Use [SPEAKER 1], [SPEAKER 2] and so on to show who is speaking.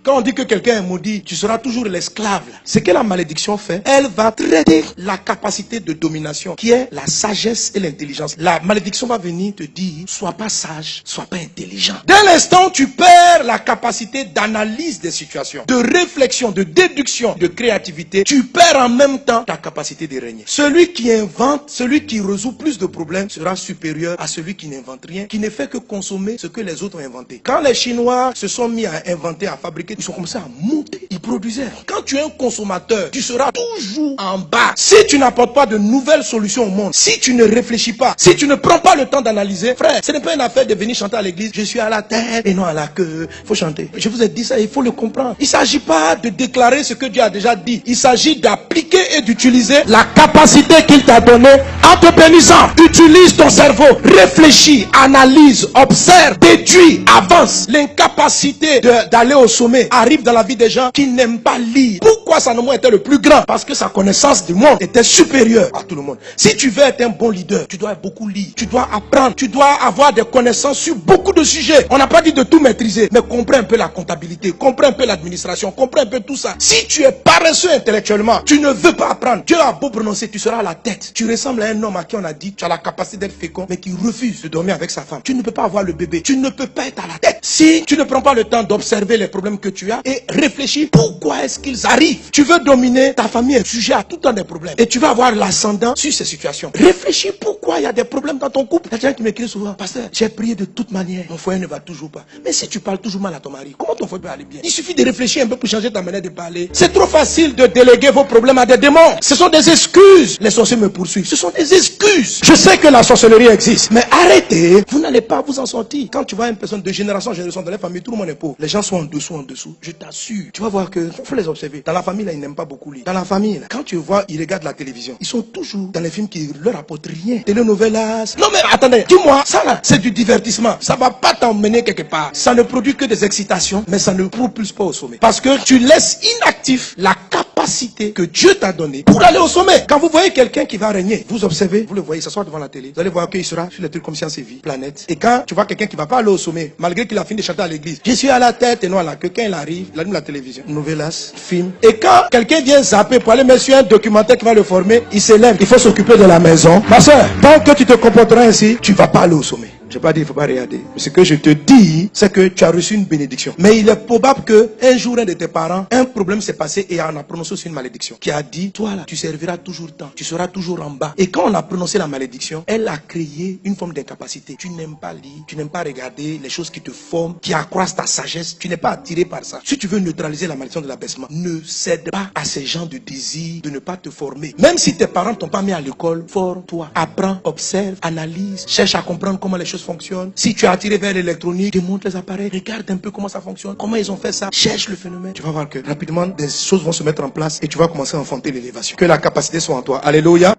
[SPEAKER 1] Quand on dit que quelqu'un est maudit, tu seras toujours l'esclave. Ce que la malédiction fait, elle va traiter la capacité de domination, qui est la sagesse et l'intelligence. La malédiction va venir te dire, sois pas sage, sois pas intelligent. Dès l'instant où tu perds la capacité d'analyse des situations, de réflexion, de déduction, de créativité, tu perds en même temps ta capacité de régner. Celui qui invente, celui qui résout plus de problèmes sera supérieur à celui qui n'invente rien, qui ne fait que consommer ce que les autres ont inventé. Quand les Chinois se sont mis à inventer, à fabriquer, ils ont commencé à monter, ils produisaient. Quand tu es un consommateur, tu seras toujours en bas. Si tu n'apportes pas de nouvelles solutions au monde, si tu ne réfléchis pas, si tu ne prends pas le temps d'analyser, frère, ce n'est pas une affaire de venir chanter à l'église, je suis à la tête et non à la queue. Il faut chanter. Je vous ai dit ça, il faut le comprendre. Il ne s'agit pas de déclarer ce que Dieu a déjà dit. Il s'agit d'appliquer et d'utiliser la capacité qu'il t'a donnée en te bénissant. Utilise ton cerveau, réfléchis, analyse, observe, déduis, avance. L'incapacité d'aller au sommet arrive dans la vie des gens qui n'aiment pas lire. Pourquoi Salomon était le plus grand? Parce que sa connaissance du monde était supérieure à tout le monde. Si tu veux être un bon leader, tu dois beaucoup lire, tu dois apprendre, tu dois avoir des connaissances sur beaucoup de sujets. On n'a pas dit de tout maîtriser, mais comprends un peu la comptabilité, comprends un peu l'administration, comprends un peu tout ça. Si tu es paresseux intellectuellement, tu ne veux pas apprendre. Dieu a beau prononcer, tu seras à la tête. Tu ressembles à un homme à qui on a dit, tu as la capacité d'être fécond, mais qui refuse de dormir avec sa femme. Tu ne peux pas avoir le bébé, tu ne peux pas être à la tête. Si tu ne prends pas le temps d'observer les problèmes que tu as et réfléchir pourquoi est-ce qu'ils arrivent. Tu veux dominer, ta famille est sujet à tout le temps des problèmes. Et tu vas avoir l'ascendant sur ces situations. Réfléchis pourquoi il y a des problèmes dans ton couple. Il y a des gens qui m'écrivent souvent, pasteur, j'ai prié de toute manière, mon foyer ne va toujours pas. Mais si tu parles toujours mal à ton mari, comment ton foyer peut aller bien? Il suffit de réfléchir un peu pour changer ta manière de parler. C'est trop facile de déléguer vos problèmes à des démons. Ce sont des excuses. Les sorciers me poursuivent. Ce sont des excuses. Je sais que la sorcellerie existe, mais arrêtez. Vous n'allez pas vous en sortir. Quand tu vois une personne de génération en génération dans la famille, tout le monde est pauvre. Les gens sont en dessous. Je t'assure. Tu vas voir que, faut les observer. Dans la famille, là, ils n'aiment pas beaucoup lire. Dans la famille, là, quand tu vois, ils regardent la télévision. Ils sont toujours dans les films qui leur apportent rien. Telenovelas. Non mais attendez, dis-moi, ça là, c'est du divertissement. Ça va pas t'emmener quelque part. Ça ne produit que des excitations, mais ça ne propulse pas au sommet. Parce que tu laisses inactif la capacité que Dieu t'a donnée pour aller au sommet. Quand vous voyez quelqu'un qui va régner, vous observez, vous le voyez s'asseoir devant la télé. Vous allez voir qu'il sera sur les trucs comme Science et Vie, Planète. Et quand tu vois quelqu'un qui va pas aller au sommet, malgré qu'il a fini de chanter à l'église, je suis à la tête et non à la queue. Quand il arrive, il allume la télévision, novelas, film. Et quand quelqu'un vient zapper pour aller mettre sur un documentaire qui va le former, il s'élève. Il faut s'occuper de la maison. Ma soeur, tant que tu te comporteras ainsi, tu vas pas aller au sommet. Je n'ai pas dit, il ne faut pas regarder. Mais ce que je te dis, c'est que tu as reçu une bénédiction. Mais il est probable qu'un jour, un de tes parents, un problème s'est passé et on a prononcé aussi une malédiction. Qui a dit, toi là, tu serviras toujours tant. Tu seras toujours en bas. Et quand on a prononcé la malédiction, elle a créé une forme d'incapacité. Tu n'aimes pas lire, tu n'aimes pas regarder les choses qui te forment, qui accroissent ta sagesse. Tu n'es pas attiré par ça. Si tu veux neutraliser la malédiction de l'abaissement, ne cède pas à ces gens de désir de ne pas te former. Même si tes parents t'ont pas mis à l'école, forme-toi. Apprends, observe, analyse, cherche à comprendre comment les choses fonctionnent. Si tu es attiré vers l'électronique, démonte les appareils, regarde un peu comment ça fonctionne, comment ils ont fait ça, cherche le phénomène. Tu vas voir que rapidement des choses vont se mettre en place et tu vas commencer à enfanter l'élévation. Que la capacité soit en toi. Alléluia.